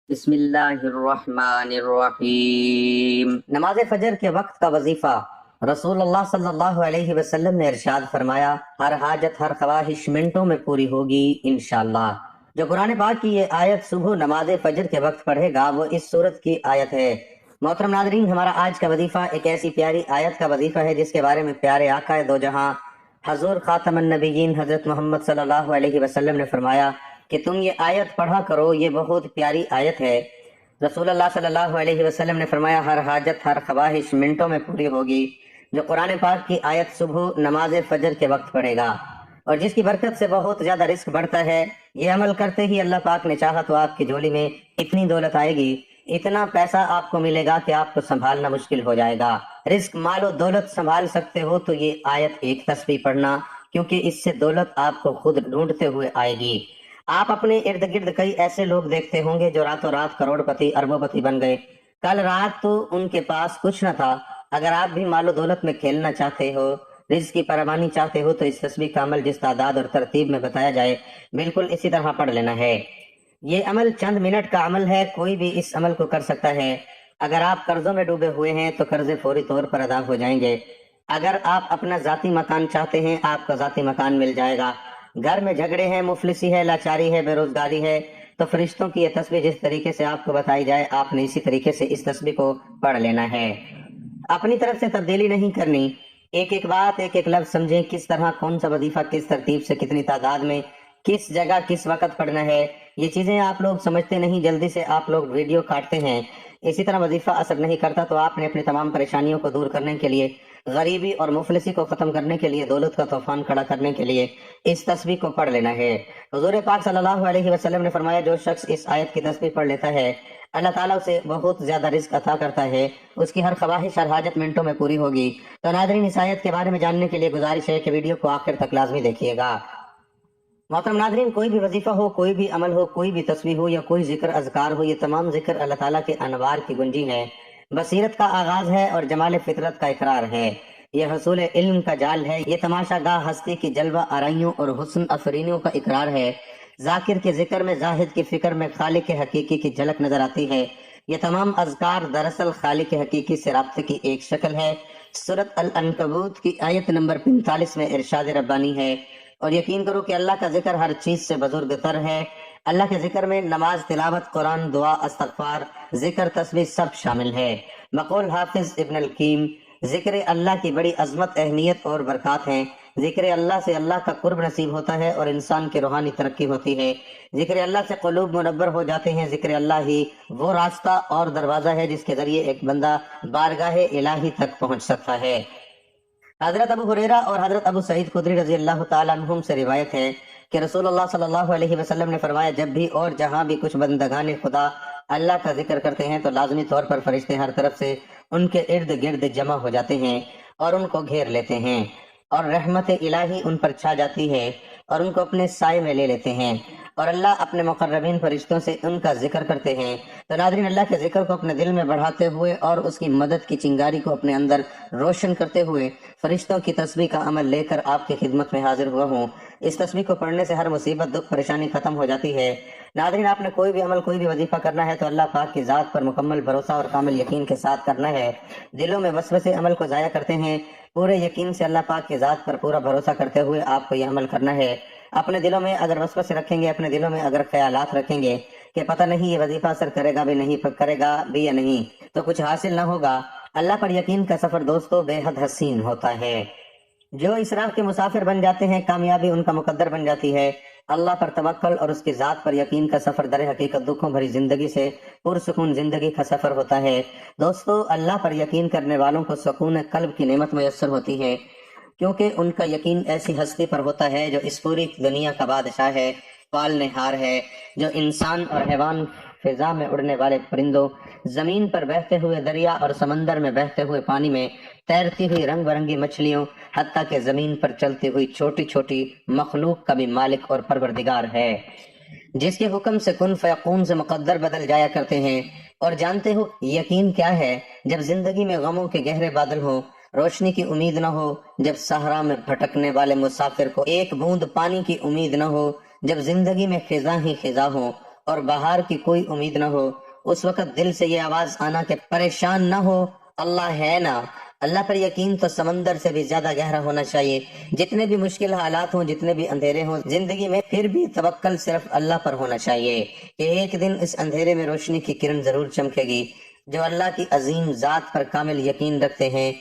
بسم اللہ الرحمن الرحیم۔ نماز فجر کے وقت کا وظیفہ۔ رسول اللہ صلی اللہ علیہ وسلم نے ارشاد فرمایا، ہر حاجت ہر خواہش منٹوں میں پوری ہوگی انشاءاللہ۔ جو قرآن پاک کی یہ آیت صبح نماز فجر کے وقت پڑھے گا وہ اس سورت کی آیت ہے۔ محترم ناظرین، ہمارا آج کا وظیفہ ایک ایسی پیاری آیت کا وظیفہ ہے جس کے بارے میں پیارے آقا دو جہاں حضور خاتم النبیین حضرت محمد صلی اللہ علیہ وسلم نے فرمایا کہ تم یہ آیت پڑھا کرو، یہ بہت پیاری آیت ہے۔ رسول اللہ صلی اللہ علیہ وسلم نے فرمایا، ہر حاجت ہر خواہش منٹوں میں پوری ہوگی جو قرآن پاک کی آیت صبح نماز فجر کے وقت پڑھے گا، اور جس کی برکت سے بہت زیادہ رزق بڑھتا ہے۔ یہ عمل کرتے ہی اللہ پاک نے چاہا تو آپ کی جھولی میں اتنی دولت آئے گی، اتنا پیسہ آپ کو ملے گا کہ آپ کو سنبھالنا مشکل ہو جائے گا۔ رزق مال و دولت سنبھال سکتے ہو تو یہ آیت ایک تسبیح پڑھنا، کیونکہ اس سے دولت آپ کو خود ڈھونڈتے ہوئے آئے گی۔ آپ اپنے ارد گرد کئی ایسے لوگ دیکھتے ہوں گے جو راتوں رات کروڑ پتی اربوں پتی بن گئے۔ کل رات تو ان کے پاس کچھ نہ تھا۔ اگر آپ بھی مال و دولت میں کھیلنا چاہتے ہو، رزق کی فراوانی چاہتے ہو، تو اس تسبیح کا عمل جس تعداد اور ترتیب میں بتایا جائے بالکل اسی طرح پڑھ لینا ہے۔ یہ عمل چند منٹ کا عمل ہے، کوئی بھی اس عمل کو کر سکتا ہے۔ اگر آپ قرضوں میں ڈوبے ہوئے ہیں تو قرضے فوری طور پر ادا ہو جائیں گے۔ اگر آپ اپنا ذاتی مکان چاہتے ہیں، آپ کو ذاتی مکان مل جائے گا۔ گھر میں جھگڑے ہیں، مفلسی ہے، لاچاری ہے، بے روزگاری ہے، تو فرشتوں کی یہ تسبیح جس طریقے سے آپ کو بتائی جائے، آپ نے اسی طریقے سے اس تسبیح کو پڑھ لینا ہے۔ اپنی طرف سے تبدیلی نہیں کرنی، ایک ایک بات ایک ایک لفظ سمجھیں، کس طرح کون سا وظیفہ کس ترتیب سے کتنی تعداد میں کس جگہ کس وقت پڑھنا ہے۔ یہ چیزیں آپ لوگ سمجھتے نہیں، جلدی سے آپ لوگ ویڈیو کاٹتے ہیں۔ اسی طرح وظیفہ اثر نہیں کرتا، تو آپ نے اپنی تمام پریشانیوں کو دور کرنے کے لیے، غریبی اور مفلسی کو ختم کرنے کے لیے، دولت کا طوفان کھڑا کرنے کے لیے اس تسبیح کو پڑھ لینا ہے۔ حضور پاک صلی اللہ علیہ وسلم نے فرمایا، جو شخص اس آیت کی تسبیح پڑھ لیتا ہے، اللہ تعالیٰ اسے بہت زیادہ رزق عطا کرتا ہے، اس کی ہر خواہش ہر حاجت منٹوں میں پوری ہوگی۔ تو ناظرین، اس آیت کے بارے میں جاننے کے لیے گزارش ہے کہ ویڈیو کو آخر تک لازمی دیکھیے گا۔ محترم ناظرین، کوئی بھی وظیفہ ہو، کوئی بھی عمل ہو، کوئی بھی تسبیح ہو یا کوئی ذکر اذکار ہو، یہ تمام ذکر اللہ تعالیٰ کے انوار کی گنجی ہے، بصیرت کا آغاز ہے اور جمال فطرت کا اقرار ہے۔ یہ حصول علم کا جال ہے، یہ تماشا گاہ ہستی کی جلوہ آرائیوں اور حسن افرینیوں کا اقرار ہے۔ ذاکر کے ذکر میں، زاہد کی فکر میں خالق حقیقی کی جھلک نظر آتی ہے۔ یہ تمام اذکار دراصل خالق حقیقی سے رابطے کی ایک شکل ہے۔ سورۃ العنکبوت کی آیت نمبر 45 میں ارشاد ربانی ہے، اور یقین کرو کہ اللہ کا ذکر ہر چیز سے بزرگ تر ہے۔ اللہ کے ذکر میں نماز، تلاوت قرآن، دعا، استغفار، ذکر، تسبیح سب شامل ہے۔ بقول حافظ ابن القیم، ذکر اللہ کی بڑی عظمت، اہمیت اور برکات ہیں۔ ذکر اللہ سے اللہ کا قرب نصیب ہوتا ہے اور انسان کی روحانی ترقی ہوتی ہے۔ ذکر اللہ سے قلوب منور ہو جاتے ہیں۔ ذکر اللہ ہی وہ راستہ اور دروازہ ہے جس کے ذریعے ایک بندہ بارگاہ الہی تک پہنچ سکتا ہے۔ حضرت ابو ہریرہ اور حضرت ابو سعید خدری رضی اللہ تعالیٰ عنہم سے روایت ہے کہ رسول اللہ صلی اللہ علیہ وسلم نے فرمایا، جب بھی اور جہاں بھی کچھ بندگان خدا اللہ کا ذکر کرتے ہیں تو لازمی طور پر فرشتے ہر طرف سے ان کے ارد گرد جمع ہو جاتے ہیں اور ان کو گھیر لیتے ہیں، اور رحمت الہی ان پر چھا جاتی ہے اور ان کو اپنے سائے میں لے لیتے ہیں، اور اللہ اپنے مقربین فرشتوں سے ان کا ذکر کرتے ہیں۔ تو ناظرین، اللہ کے ذکر کو اپنے دل میں بڑھاتے ہوئے اور اس کی مدد کی چنگاری کو اپنے اندر روشن کرتے ہوئے فرشتوں کی تسبیح کا عمل لے کر آپ کی خدمت میں حاضر ہوا ہوں۔ اس تسبیح کو پڑھنے سے ہر مصیبت، دکھ، پریشانی ختم ہو جاتی ہے۔ ناظرین، آپ نے کوئی بھی عمل، کوئی بھی وظیفہ کرنا ہے تو اللہ پاک کی ذات پر مکمل بھروسہ اور کامل یقین کے ساتھ کرنا ہے۔ دلوں میں وسوسے عمل کو ضائع کرتے ہیں۔ پورے یقین سے اللہ پاک کی ذات پر پورا بھروسہ کرتے ہوئے آپ کو یہ عمل کرنا ہے۔ اپنے دلوں میں اگر وسوسے رکھیں گے، اپنے دلوں میں اگر خیالات رکھیں گے کہ پتہ نہیں یہ وظیفہ اثر کرے گا بھی نہیں، کرے گا بھی یا نہیں، تو کچھ حاصل نہ ہوگا۔ اللہ پر یقین کا سفر دوستو بے حد حسین ہوتا ہے۔ جو اس راہ کے مسافر بن جاتے ہیں، کامیابی ان کا مقدر بن جاتی ہے۔ اللہ پر توکل اور اس کی ذات پر یقین کا سفر در حقیقت دکھوں بھری زندگی سے پرسکون زندگی کا سفر ہوتا ہے۔ دوستو، اللہ پر یقین کرنے والوں کو سکون قلب کی نعمت میسر ہوتی ہے، کیونکہ ان کا یقین ایسی ہستی پر ہوتا ہے جو اس پوری دنیا کا بادشاہ ہے، پالنے ہار ہے، جو انسان اور حیوان، فضا میں اڑنے والے پرندوں، زمین پر بہتے ہوئے دریا اور سمندر میں بہتے ہوئے پانی میں تیرتی ہوئی رنگ برنگی مچھلیوں، حتیٰ کہ زمین پر چلتی ہوئی چھوٹی چھوٹی مخلوق کا بھی مالک اور پروردگار ہے، جس کے حکم سے کن فیکون سے مقدر بدل جایا کرتے ہیں۔ اور جانتے ہو یقین کیا ہے؟ جب زندگی میں غموں کے گہرے بادل ہوں، روشنی کی امید نہ ہو، جب صحرا میں بھٹکنے والے مسافر کو ایک بوند پانی کی امید نہ ہو، جب زندگی میں خزاں ہی خزاں ہو اور بہار کی کوئی امید نہ ہو، اس وقت دل سے یہ آواز آنا کہ پریشان نہ ہو، اللہ ہے نا۔ اللہ پر یقین تو سمندر سے بھی زیادہ گہرا ہونا چاہیے۔ جتنے بھی مشکل حالات ہوں، جتنے بھی اندھیرے ہوں زندگی میں، پھر بھی توکل صرف اللہ پر ہونا چاہیے کہ ایک دن اس اندھیرے میں روشنی کی کرن ضرور چمکے گی۔ جو اللہ کی عظیم ذات پر کامل یقین رکھتے ہیں،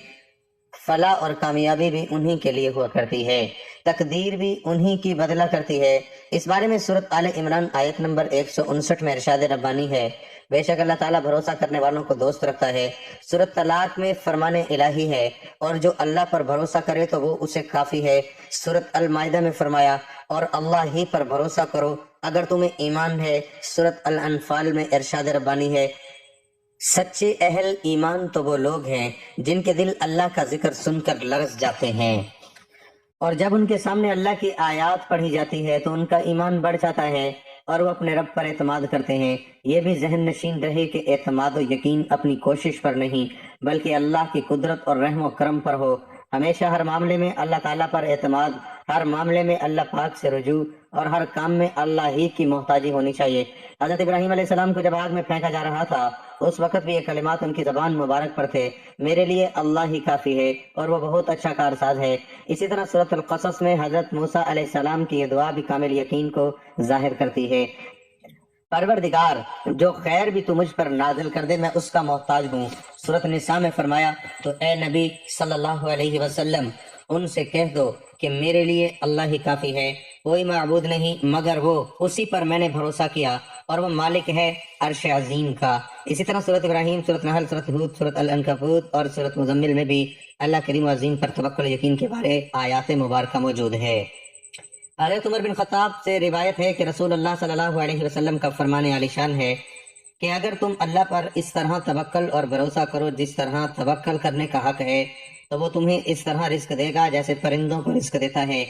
فلاح اور کامیابی بھی انہی کے لیے ہوا کرتی ہے، تقدیر بھی انہی کی بدلا کرتی ہے۔ اس بارے میں سورۃ آل عمران آیت نمبر 159 میں ارشاد ربانی ہے، بے شک اللہ تعالیٰ بھروسہ کرنے والوں کو دوست رکھتا ہے۔ سورۃ طلاق میں فرمان الہی ہے، اور جو اللہ پر بھروسہ کرے تو وہ اسے کافی ہے۔ سورۃ المائدہ میں فرمایا، اور اللہ ہی پر بھروسہ کرو اگر تمہیں ایمان ہے۔ سورۃ الانفال میں ارشاد ربانی ہے، سچے اہل ایمان تو وہ لوگ ہیں جن کے دل اللہ کا ذکر سن کر لرز جاتے ہیں، اور جب ان کے سامنے اللہ کی آیات پڑھی جاتی ہے تو ان کا ایمان بڑھ جاتا ہے اور وہ اپنے رب پر اعتماد کرتے ہیں۔ یہ بھی ذہن نشین رہے کہ اعتماد و یقین اپنی کوشش پر نہیں بلکہ اللہ کی قدرت اور رحم و کرم پر ہو۔ ہمیشہ ہر معاملے میں اللہ تعالیٰ پر اعتماد، ہر معاملے میں اللہ پاک سے رجوع، اور ہر کام میں اللہ ہی کی محتاجی ہونی چاہیے۔ حضرت ابراہیم علیہ السلام کو جب آگ میں پھینکا جا رہا تھا، اس وقت بھی یہ کلمات ان کی زبان مبارک پر تھے، میرے لیے اللہ ہی کافی ہے اور وہ بہت اچھا کارساز ہے۔ اسی طرح سورۃ القصص میں حضرت موسیٰ علیہ السلام کی یہ دعا بھی کامل یقین کو ظاہر کرتی ہے، پروردگار جو خیر بھی تو مجھ پر نازل کر دے میں اس کا محتاج ہوں۔ سورۃ النساء میں فرمایا، تو اے نبی صلی اللہ علیہ وسلم ان سے کہہ دو کہ میرے لیے اللہ ہی کافی ہے، کوئی معبود نہیں مگر وہ، اسی پر میں نے بھروسہ کیا اور وہ مالک ہے عرش عظیم کا۔ اسی طرح سورۃ ابراہیم، سورۃ نحل، سورۃ ہود، سورۃ العنکبوت اور سورۃ مزمل میں بھی اللہ کریم و عظیم پر توکل یقین کے بارے آیات مبارکہ موجود ہے۔ حضرت عمر بن خطاب سے روایت ہے کہ رسول اللہ صلی اللہ علیہ وسلم کا فرمان عالی شان ہے کہ اگر تم اللہ پر اس طرح توکل اور بھروسہ کرو جس طرح توکل کرنے کا حق ہے، تو وہ تمہیں اس طرح رزق دے گا جیسے پرندوں کو رزق دیتا ہے۔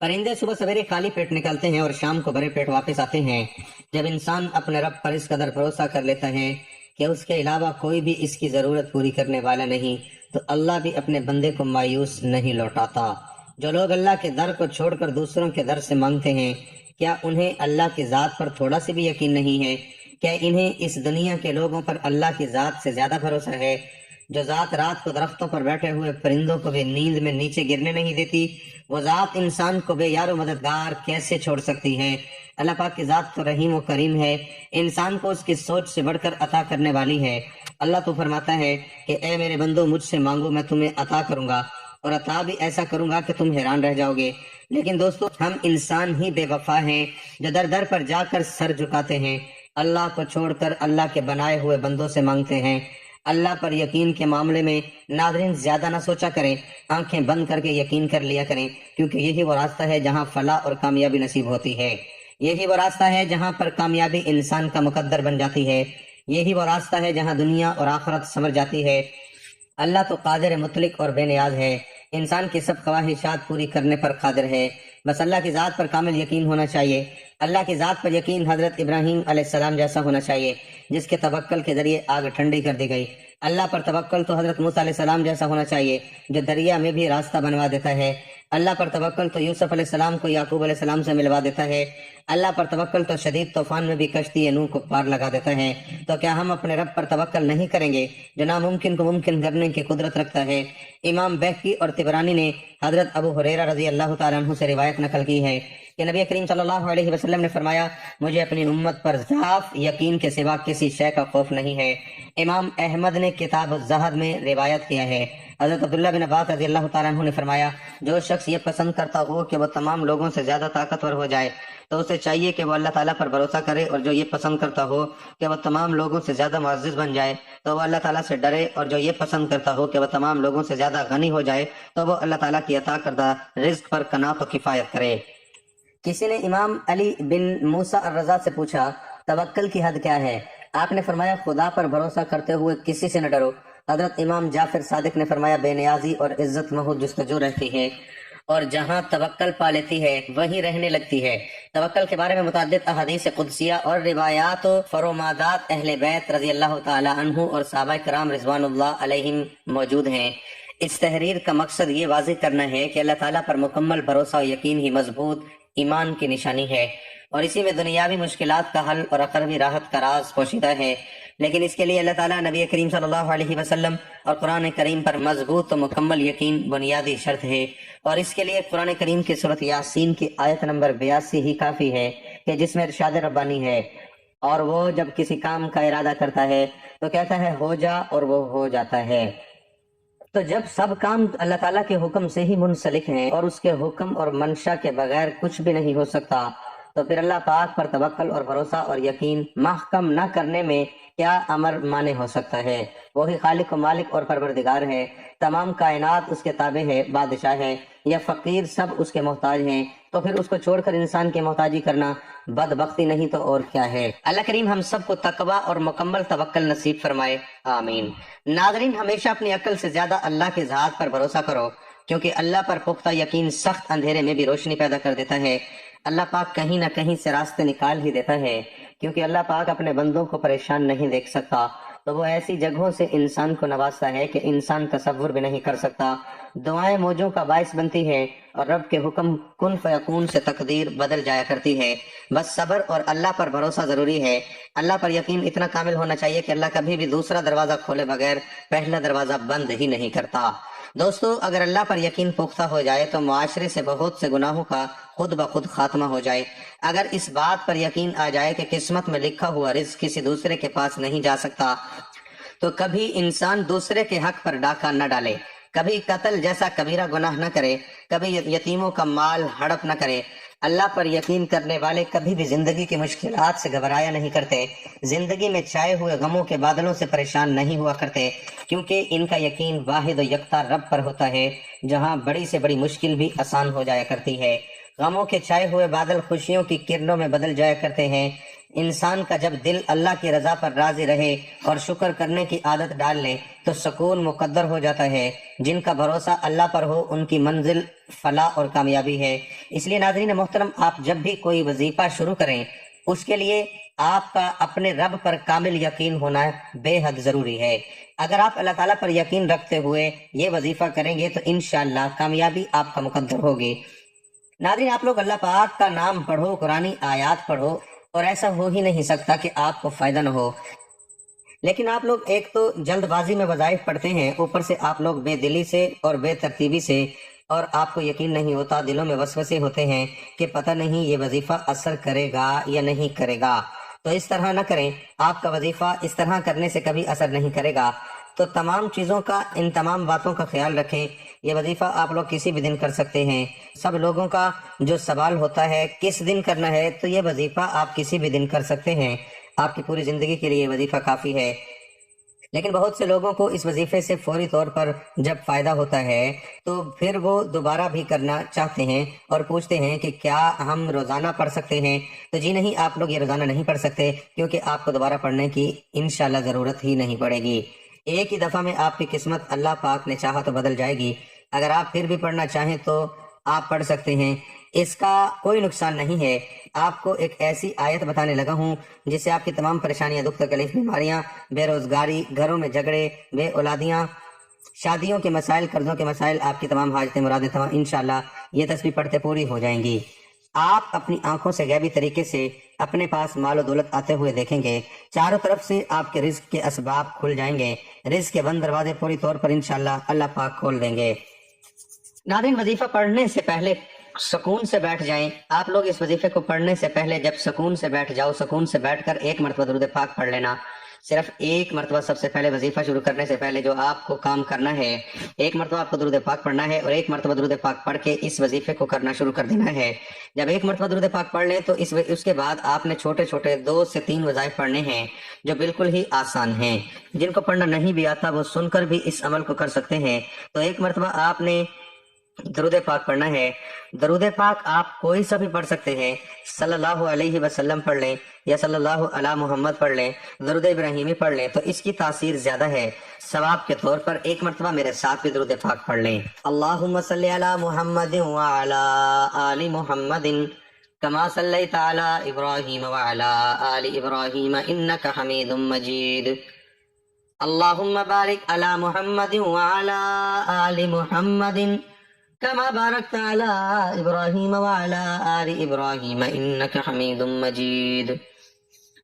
پرندے صبح سویرے خالی پیٹ نکلتے ہیں اور شام کو بھرے پیٹ واپس آتے ہیں۔ جب انسان اپنے رب پر اس قدر بھروسہ کر لیتا ہے کہ اس کے علاوہ کوئی بھی اس کی ضرورت پوری کرنے والا نہیں، تو اللہ بھی اپنے بندے کو مایوس نہیں لوٹاتا۔ جو لوگ اللہ کے در کو چھوڑ کر دوسروں کے در سے مانگتے ہیں، کیا انہیں اللہ کی ذات پر تھوڑا سی بھی یقین نہیں ہے؟ کیا انہیں اس دنیا کے لوگوں پر اللہ کی ذات سے زیادہ بھروسہ ہے؟ جو ذات رات کو درختوں پر بیٹھے ہوئے پرندوں کو بھی نیند میں نیچے گرنے نہیں دیتی، وہ ذات انسان کو بے یار و مددگار کیسے چھوڑ سکتی ہے؟ اللہ پاک کی ذات تو رحیم و کریم ہے، انسان کو اس کی سوچ سے بڑھ کر عطا کرنے والی ہے۔ اللہ تو فرماتا ہے کہ اے میرے بندو مجھ سے مانگو میں تمہیں عطا کروں گا، اور عطا بھی ایسا کروں گا کہ تم حیران رہ جاؤ گے۔ لیکن دوستو، ہم انسان ہی بے وفا ہیں جو در در پر جا کر سر جھکاتے ہیں، اللہ کو چھوڑ کر اللہ کے بنائے ہوئے بندوں سے مانگتے ہیں۔ اللہ پر یقین کے معاملے میں ناظرین زیادہ نہ سوچا کریں، آنکھیں بند کر کے یقین کر لیا کریں، کیونکہ یہی وہ راستہ ہے جہاں فلاح اور کامیابی نصیب ہوتی ہے۔ یہی وہ راستہ ہے جہاں پر کامیابی انسان کا مقدر بن جاتی ہے۔ یہی وہ راستہ ہے جہاں دنیا اور آخرت سنور جاتی ہے۔ اللہ تو قادر مطلق اور بے نیاز ہے، انسان کی سب خواہشات پوری کرنے پر قادر ہے، بس اللہ کی ذات پر کامل یقین ہونا چاہیے۔ اللہ کی ذات پر یقین حضرت ابراہیم علیہ السلام جیسا ہونا چاہیے جس کے توکل کے ذریعے آگ ٹھنڈی کر دی گئی۔ اللہ پر توکل تو حضرت موسیٰ علیہ السلام جیسا ہونا چاہیے جو دریا میں بھی راستہ بنوا دیتا ہے۔ اللہ پر توکل تو یوسف علیہ السلام کو یعقوب علیہ السلام سے ملوا دیتا ہے۔ اللہ پر توکل تو شدید طوفان میں بھی کشتی نوح کو پار لگا دیتا ہے۔ تو کیا ہم اپنے رب پر توکل نہیں کریں گے جو ناممکن کو ممکن کرنے کی قدرت رکھتا ہے؟ امام بہقی اور طبرانی نے حضرت ابو ہریرہ رضی اللہ تعالیٰ عنہ سے روایت نقل کی ہے کہ نبی کریم صلی اللہ علیہ وسلم نے فرمایا، مجھے اپنی امت پر صاف یقین کے سوا کسی شے کا خوف نہیں ہے۔ امام احمد نے کتاب الزہد میں روایت کیا ہے، حضرت عبداللہ بن عباس رضی اللہ تعالیٰ عنہ نے فرمایا، جو شخص یہ پسند کرتا ہو کہ وہ تمام لوگوں سے زیادہ طاقتور ہو جائے تو اسے چاہیے کہ وہ اللہ تعالیٰ پر بھروسہ کرے، اور جو یہ پسند کرتا ہو کہ وہ تمام لوگوں سے زیادہ معزز بن جائے تو وہ اللہ تعالیٰ سے ڈرے، اور جو یہ پسند کرتا ہو کہ وہ تمام لوگوں سے زیادہ غنی ہو جائے تو وہ اللہ تعالیٰ کی عطا کردہ رزق پر قناعت و کفایت کرے۔ کسی نے امام علی بن موسیٰ الرضا سے پوچھا، توکل کی حد کیا ہے؟ آپ نے فرمایا، خدا پر بھروسہ کرتے ہوئے کسی سے نہ ڈرو۔ حضرت امام جعفر صادق نے فرمایا، بے نیازی اور عزت محو جستجو رہتی ہے، اور جہاں توکل پا لیتی ہے وہیں رہنے لگتی ہے۔ توکل کے بارے میں متعدد احادیث قدسیہ اور روایات و فرومادات اہل بیت رضی اللہ تعالی عنہ اور صحابہ کرام رضوان اللہ علیہم موجود ہیں۔ اس تحریر کا مقصد یہ واضح کرنا ہے کہ اللہ تعالیٰ پر مکمل بھروسہ و یقین ہی مضبوط ایمان کی نشانی ہے۔ اور اسی میں دنیاوی مشکلات کا حل اور اخروی راحت کا راز پوشیدہ ہے۔ لیکن اس کے لیے اللہ تعالیٰ نبی کریم صلی اللہ علیہ وسلم اور قرآن کریم پر مضبوط و مکمل یقین بنیادی شرط ہے، اور اس کے لیے قرآن کریم کی سورۃ یاسین کی آیت نمبر 82 ہی کافی ہے کہ جس میں ارشاد ربانی ہے، اور وہ جب کسی کام کا ارادہ کرتا ہے تو کہتا ہے ہو جا، اور وہ ہو جاتا ہے۔ تو جب سب کام اللہ تعالیٰ کے حکم سے ہی منسلک ہیں اور اس کے حکم اور منشا کے بغیر کچھ بھی نہیں ہو سکتا، تو پھر اللہ پاک پر توکل اور بھروسہ اور یقین محکم نہ کرنے میں کیا امر مانے ہو سکتا ہے؟ وہی خالق و مالک اور پروردگار ہے، تمام کائنات اس کے تابع ہے، بادشاہ ہے یا فقیر سب اس کے محتاج ہیں، تو پھر اس کو چھوڑ کر انسان کی محتاجی کرنا بدبختی نہیں تو اور کیا ہے؟ اللہ کریم ہم سب کو تقوی اور مکمل توکل نصیب فرمائے، آمین۔ ناظرین، ہمیشہ اپنی عقل سے زیادہ اللہ کے ذات پر بھروسہ کرو، کیونکہ اللہ پر پختہ یقین سخت اندھیرے میں بھی روشنی پیدا کر دیتا ہے۔ اللہ پاک کہیں نہ کہیں سے راستے نکال ہی دیتا ہے، کیونکہ اللہ پاک اپنے بندوں کو پریشان نہیں دیکھ سکتا، تو وہ ایسی جگہوں سے انسان کو نوازتا ہے کہ انسان تصور بھی نہیں کر سکتا۔ دعائیں موجوں کا باعث بنتی ہے اور رب کے حکم کن فیکون سے تقدیر بدل جایا کرتی ہے۔ بس صبر اور اللہ پر بھروسہ ضروری ہے۔ اللہ پر یقین اتنا کامل ہونا چاہیے کہ اللہ کبھی بھی دوسرا دروازہ کھولے بغیر پہلا دروازہ بند ہی نہیں کرتا۔ دوستو، اگر اللہ پر یقین پختہ ہو جائے تو معاشرے سے بہت سے گناہوں کا خود بخود خاتمہ ہو جائے۔ اگر اس بات پر یقین آ جائے کہ قسمت میں لکھا ہوا رزق کسی دوسرے کے پاس نہیں جا سکتا، تو کبھی انسان دوسرے کے حق پر ڈاکہ نہ ڈالے، کبھی قتل جیسا کبیرہ گناہ نہ کرے، کبھی یتیموں کا مال ہڑپ نہ کرے۔ اللہ پر یقین کرنے والے کبھی بھی زندگی کی مشکلات سے گھبرایا نہیں کرتے، زندگی میں چھائے ہوئے غموں کے بادلوں سے پریشان نہیں ہوا کرتے، کیونکہ ان کا یقین واحد و یکتا رب پر ہوتا ہے، جہاں بڑی سے بڑی مشکل بھی آسان ہو جایا کرتی ہے۔ غموں کے چھائے ہوئے بادل خوشیوں کی کرنوں میں بدل جایا کرتے ہیں۔ انسان کا جب دل اللہ کی رضا پر راضی رہے اور شکر کرنے کی عادت ڈال لے تو سکون مقدر ہو جاتا ہے۔ جن کا بھروسہ اللہ پر ہو ان کی منزل فلاح اور کامیابی ہے۔ اس لیے ناظرین محترم، آپ جب بھی کوئی وظیفہ شروع کریں، اس کے لیے آپ کا اپنے رب پر کامل یقین ہونا بے حد ضروری ہے۔ اگر آپ اللہ تعالیٰ پر یقین رکھتے ہوئے یہ وظیفہ کریں گے تو انشاءاللہ کامیابی آپ کا مقدر ہوگی۔ ناظرین، آپ لوگ اللہ پاک کا نام پڑھو، قرآنی آیات پڑھو، اور ایسا ہو ہی نہیں سکتا کہ آپ کو فائدہ نہ ہو۔ لیکن آپ لوگ ایک تو جلد بازی میں وظائف پڑھتے ہیں، اوپر سے آپ لوگ بے دلی سے اور بے ترتیبی سے، اور آپ کو یقین نہیں ہوتا، دلوں میں وسوسے ہوتے ہیں کہ پتہ نہیں یہ وظیفہ اثر کرے گا یا نہیں کرے گا۔ تو اس طرح نہ کریں، آپ کا وظیفہ اس طرح کرنے سے کبھی اثر نہیں کرے گا۔ تو تمام چیزوں کا، ان تمام باتوں کا خیال رکھیں۔ یہ وظیفہ آپ لوگ کسی بھی دن کر سکتے ہیں۔ سب لوگوں کا جو سوال ہوتا ہے کس دن کرنا ہے، تو یہ وظیفہ آپ کسی بھی دن کر سکتے ہیں، آپ کی پوری زندگی کے لیے یہ وظیفہ کافی ہے۔ لیکن بہت سے لوگوں کو اس وظیفے سے فوری طور پر جب فائدہ ہوتا ہے تو پھر وہ دوبارہ بھی کرنا چاہتے ہیں اور پوچھتے ہیں کہ کیا ہم روزانہ پڑھ سکتے ہیں؟ تو جی نہیں، آپ لوگ یہ روزانہ نہیں پڑھ سکتے، کیونکہ آپ کو دوبارہ پڑھنے کی انشاءاللہ ضرورت ہی نہیں پڑے گی۔ ایک ہی دفعہ میں آپ کی قسمت اللہ پاک نے چاہا تو بدل جائے گی۔ اگر آپ پھر بھی پڑھنا چاہیں تو آپ پڑھ سکتے ہیں، اس کا کوئی نقصان نہیں ہے۔ آپ کو ایک ایسی آیت بتانے لگا ہوں جس سے آپ کی تمام پریشانیاں، دکھ تکلیف، بیماریاں، بے روزگاری، گھروں میں جھگڑے، بے اولادیاں، شادیوں کے مسائل، قرضوں کے مسائل، آپ کی تمام حاجتیں مرادیں تمام انشاءاللہ یہ تسبیح پڑھتے پوری ہو جائیں گی۔ آپ اپنی آنکھوں سے غیبی طریقے سے اپنے پاس مال و دولت آتے ہوئے دیکھیں گے، چاروں طرف سے آپ کے رزق کے اسباب کھل جائیں گے، رزق کے بند دروازے پوری طور پر انشاءاللہ اللہ پاک کھول دیں گے۔ ناظرین، وظیفہ پڑھنے سے پہلے سکون سے بیٹھ جائیں۔ آپ لوگ اس وظیفے کو پڑھنے سے پہلے جب سکون سے بیٹھ جاؤ، سکون سے بیٹھ کر ایک مرتبہ درود پاک پڑھ لینا۔ صرف ایک مرتبہ سب سے پہلے وظیفہ شروع کرنے سے پہلے جو آپ کو کام کرنا ہے، ایک مرتبہ آپ کو درود پاک پڑھنا ہے اور ایک مرتبہ درود پاک پڑھ کے اس وظیفے کو کرنا شروع کر دینا ہے۔ جب ایک مرتبہ درود پاک پڑھ لیں تو اس کے بعد آپ نے چھوٹے چھوٹے 2 سے 3 وظائف پڑھنے ہیں جو بالکل ہی آسان ہیں۔ جن کو پڑھنا نہیں بھی آتا وہ سن کر بھی اس عمل کو کر سکتے ہیں۔ تو ایک مرتبہ آپ نے درود پاک پڑھنا ہے۔ درود پاک آپ کوئی سا بھی پڑھ سکتے ہیں، صلی اللہ علیہ وسلم پڑھ لیں یا صلی اللہ علی محمد پڑھ لیں، درود ابراہیمی پڑھ لیں، تو اس کی تاثیر زیادہ ہے۔ ثواب کے طور پر ایک مرتبہ میرے ساتھ بھی درود پاک پڑھ لیں۔ اللہم صلی علی محمد وعلی آل محمد کما صلیت علی ابراہیم وعلی آل ابراہیم انک حمید مجید۔ اللہم بارک علی محمد وعلی آل محمد كما باركت على إبراهيم وعلى آل إبراهيم إنك حميد مجيد۔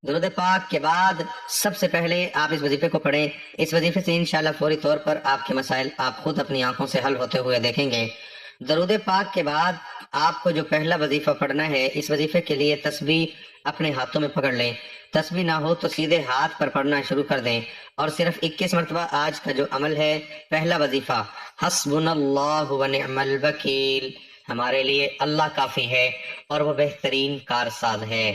درود پاک کے بعد سب سے پہلے آپ اس وظیفے کو پڑھیں۔ اس وظیفے سے انشاءاللہ فوری طور پر آپ کے مسائل آپ خود اپنی آنکھوں سے حل ہوتے ہوئے دیکھیں گے۔ درود پاک کے بعد آپ کو جو پہلا وظیفہ پڑھنا ہے، اس وظیفے کے لیے تسبیح اپنے ہاتھوں میں پکڑ لیں۔ تسبیح نہ ہو تو سیدھے ہاتھ پر پڑھنا شروع کر دیں، اور صرف 21 مرتبہ آج کا جو عمل ہے، پہلا وظیفہ حسبنا اللہ ونعم الوکیل، ہمارے لیے اللہ کافی ہے اور وہ بہترین کارساز ہے۔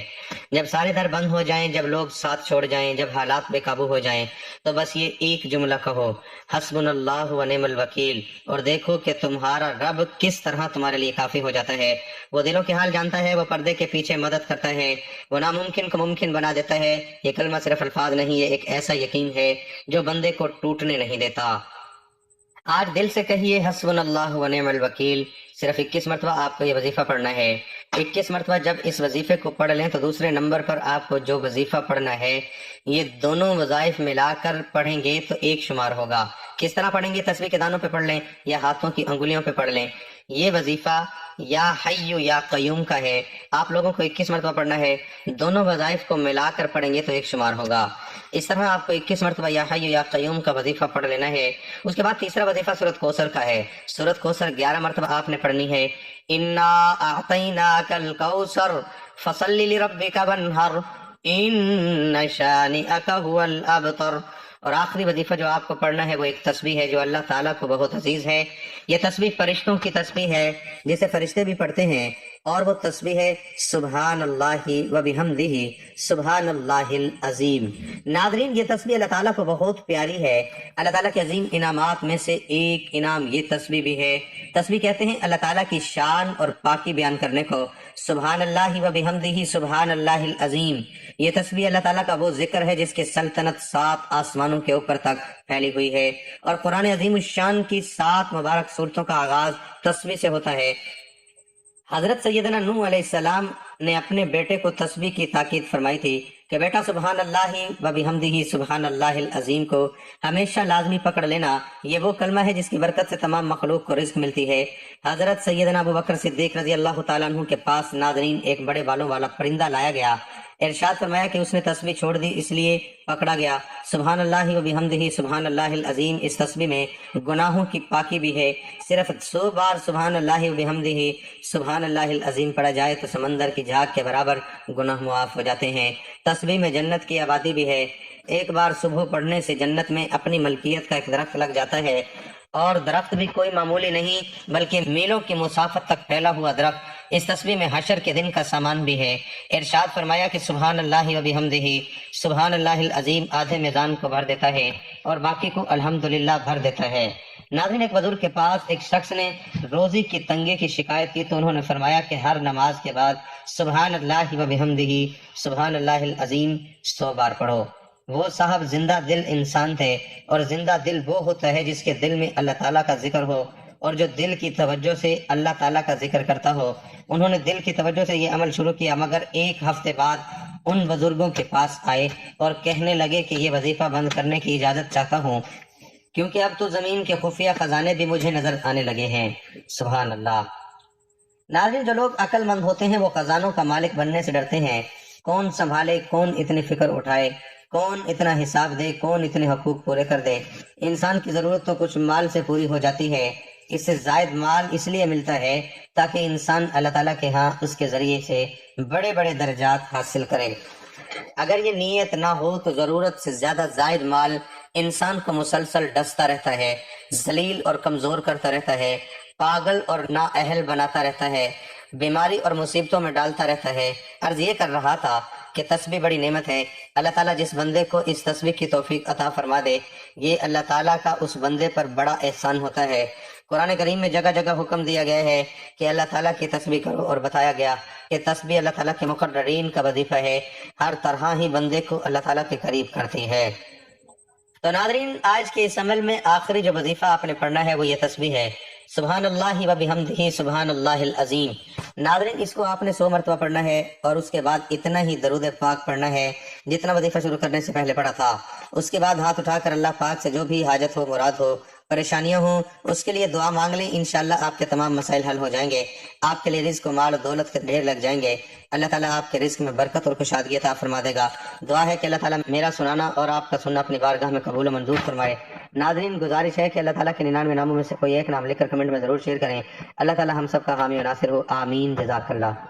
جب سارے در بند ہو جائیں، جب لوگ ساتھ چھوڑ جائیں، جب حالات بے قابو ہو جائیں، تو بس یہ ایک جملہ کہو، حسبنا اللہ ونعم الوکیل، اور دیکھو کہ تمہارا رب کس طرح تمہارے لیے کافی ہو جاتا ہے۔ وہ دلوں کے حال جانتا ہے، وہ پردے کے پیچھے مدد کرتا ہے، وہ ناممکن کو ممکن بنا دیتا ہے۔ یہ کلمہ صرف الفاظ نہیں، یہ ایک ایسا یقین ہے جو بندے کو ٹوٹنے نہیں دیتا۔ آج دل سے کہیے حسبنا اللہ ونعم الوکیل۔ صرف 21 مرتبہ آپ کو یہ وظیفہ پڑھنا ہے۔ 21 مرتبہ جب اس وظیفے کو پڑھ لیں تو دوسرے نمبر پر آپ کو جو وظیفہ پڑھنا ہے، یہ دونوں وظائف ملا کر پڑھیں گے تو ایک شمار ہوگا۔ کس طرح پڑھیں گے؟ تسبیح کے دانوں پہ پڑھ لیں یا ہاتھوں کی انگلیوں پہ پڑھ لیں۔ یہ وظیفہ یا حی یا قیوم کا ہے، آپ لوگوں کو 21 مرتبہ پڑھنا ہے، دونوں وظائف کو ملا کر پڑھیں گے تو ایک شمار ہوگا۔ اس طرح آپ کو 21 مرتبہ یا حی یا قیوم کا وظیفہ پڑھ لینا ہے۔ اس کے بعد تیسرا وظیفہ سورۃ کوثر کا ہے۔ سورۃ کوثر 11 مرتبہ آپ نے پڑھنی ہے۔ انا اعطیناک الکوثر فصل لربک وانحر ان شانئک هو الابتر۔ اور آخری وظیفہ جو آپ کو پڑھنا ہے وہ ایک تسبیح ہے جو اللہ تعالیٰ کو بہت عزیز ہے۔ یہ تسبیح فرشتوں کی تسبیح ہے جسے فرشتے بھی پڑھتے ہیں، اور وہ تسبیح ہے سبحان اللہ و بحمدہ سبحان اللہ العظیم۔ ناظرین، یہ تسبیح اللہ تعالیٰ کو بہت پیاری ہے۔ اللہ تعالیٰ کے عظیم انعامات میں سے ایک انعام یہ تسبیح بھی ہے۔ تسبیح کہتے ہیں اللہ تعالیٰ کی شان اور پاکی بیان کرنے کو۔ سبحان اللہ و بحمدہ سبحان اللہ العظیم، یہ تسبیح اللہ تعالیٰ کا وہ ذکر ہے جس کے سلطنت 7 آسمانوں کے اوپر تک پھیلی ہوئی ہے، اور قرآن عظیم الشان کی 7 مبارک صورتوں کا آغاز تسبیح سے ہوتا ہے۔ حضرت سیدنا نوح علیہ السلام نے اپنے بیٹے کو تسبیح کی تاکید فرمائی تھی کہ بیٹا سبحان اللہ و بحمدہ سبحان اللہ العظیم کو ہمیشہ لازمی پکڑ لینا۔ یہ وہ کلمہ ہے جس کی برکت سے تمام مخلوق کو رزق ملتی ہے۔ حضرت سیدنا ابوبکر صدیق رضی اللہ تعالیٰ عنہ کے پاس ناظرین ایک بڑے بالوں والا پرندہ لایا گیا۔ ارشاد فرمایا کہ اس نے تسبیح چھوڑ دی، اس لیے پکڑا گیا۔ سبحان اللہ و بحمدہ سبحان اللہ العظیم، اس تسبیح میں گناہوں کی پاکی بھی ہے۔ صرف 100 بار سبحان اللہ و بحمدہ سبحان اللہ العظیم پڑھا جائے تو سمندر کی جھاگ کے برابر گناہ معاف ہو جاتے ہیں۔ تسبیح میں جنت کی آبادی بھی ہے۔ ایک بار صبح پڑھنے سے جنت میں اپنی ملکیت کا ایک درخت لگ جاتا ہے، اور درخت بھی کوئی معمولی نہیں بلکہ میلوں کی مسافت تک پھیلا ہوا درخت۔ اس تسبیح میں حشر کے دن کا سامان بھی ہے۔ ارشاد فرمایا کہ سبحان اللہ و بحمدہ سبحان اللہ العظیم آدھے میزان کو بھر دیتا ہے اور باقی کو الحمدللہ بھر دیتا ہے۔ ناظرین، ایک بزرگ کے پاس ایک شخص نے روزی کی تنگی کی شکایت کی تو انہوں نے فرمایا کہ ہر نماز کے بعد سبحان اللہ و بحمدہ سبحان اللہ العظیم 100 بار پڑھو۔ وہ صاحب زندہ دل انسان تھے، اور زندہ دل وہ ہوتا ہے جس کے دل میں اللہ تعالیٰ کا ذکر ہو اور جو دل کی توجہ سے اللہ تعالیٰ کا ذکر کرتا ہو۔ انہوں نے دل کی توجہ سے یہ عمل شروع کیا، مگر ایک ہفتے بعد ان بزرگوں کے پاس آئے اور کہنے لگے کہ یہ وظیفہ بند کرنے کی اجازت چاہتا ہوں، کیونکہ اب تو زمین کے خفیہ خزانے بھی مجھے نظر آنے لگے ہیں۔ سبحان اللہ۔ ناظرین، جو لوگ عقل مند ہوتے ہیں وہ خزانوں کا مالک بننے سے ڈرتے ہیں۔ کون سنبھالے، کون اتنی فکر اٹھائے، کون اتنا حساب دے، کون اتنے حقوق پورے کر دے۔ انسان کی ضرورت تو کچھ مال سے پوری ہو جاتی ہے، اس سے زائد مال اس لیے ملتا ہے تاکہ انسان اللہ تعالیٰ کے ہاں اس کے ذریعے سے بڑے بڑے درجات حاصل کرے۔ اگر یہ نیت نہ ہو تو ضرورت سے زیادہ زائد مال انسان کو مسلسل ڈستا رہتا ہے، ذلیل اور کمزور کرتا رہتا ہے، پاگل اور نااہل بناتا رہتا ہے، بیماری اور مصیبتوں میں ڈالتا رہتا ہے۔ عرض یہ کر رہا تھا کہ تسبیح بڑی نعمت ہے۔ اللہ تعالیٰ جس بندے کو اس تسبیح کی توفیق عطا فرما دے، یہ اللہ تعالیٰ کا اس بندے پر بڑا احسان ہوتا ہے۔ قرآن کریم میں جگہ جگہ حکم دیا گیا ہے کہ اللہ تعالیٰ کی تسبیح کرو، اور بتایا گیا کہ تسبیح اللہ تعالیٰ کے مقررین کا وظیفہ ہے، ہر طرح ہی بندے کو اللہ تعالیٰ کے قریب کرتی ہے۔ تو ناظرین، آج کے اس عمل میں آخری جو وظیفہ آپ نے پڑھنا ہے وہ یہ تسبیح ہے، سبحان اللہ و بحمدہ سبحان اللہ العظیم۔ ناظرین، اس کو آپ نے 100 مرتبہ پڑھنا ہے، اور اس کے بعد اتنا ہی درود پاک پڑھنا ہے جتنا وظیفہ شروع کرنے سے پہلے پڑھا تھا۔ اس کے بعد ہاتھ اٹھا کر اللہ پاک سے جو بھی حاجت ہو، مراد ہو، پریشانیاں ہوں اس کے لیے دعا مانگ لیں، انشاءاللہ آپ کے تمام مسائل حل ہو جائیں گے، آپ کے لیے رزق و مال و دولت کے ڈھیر لگ جائیں گے، اللہ تعالیٰ آپ کے رزق میں برکت اور کشادگی عطا فرما دے گا۔ دعا ہے کہ اللہ تعالیٰ میرا سنانا اور آپ کا سننا اپنی بارگاہ میں قبول و منظور فرمائے۔ ناظرین، گزارش ہے کہ اللہ تعالیٰ کے 99 ناموں میں سے کوئی ایک نام لکھ کر کمنٹ میں ضرور شیئر کریں۔ اللہ تعالیٰ ہم سب کا حامی و ناصر ہو، آمین، جزاک اللہ۔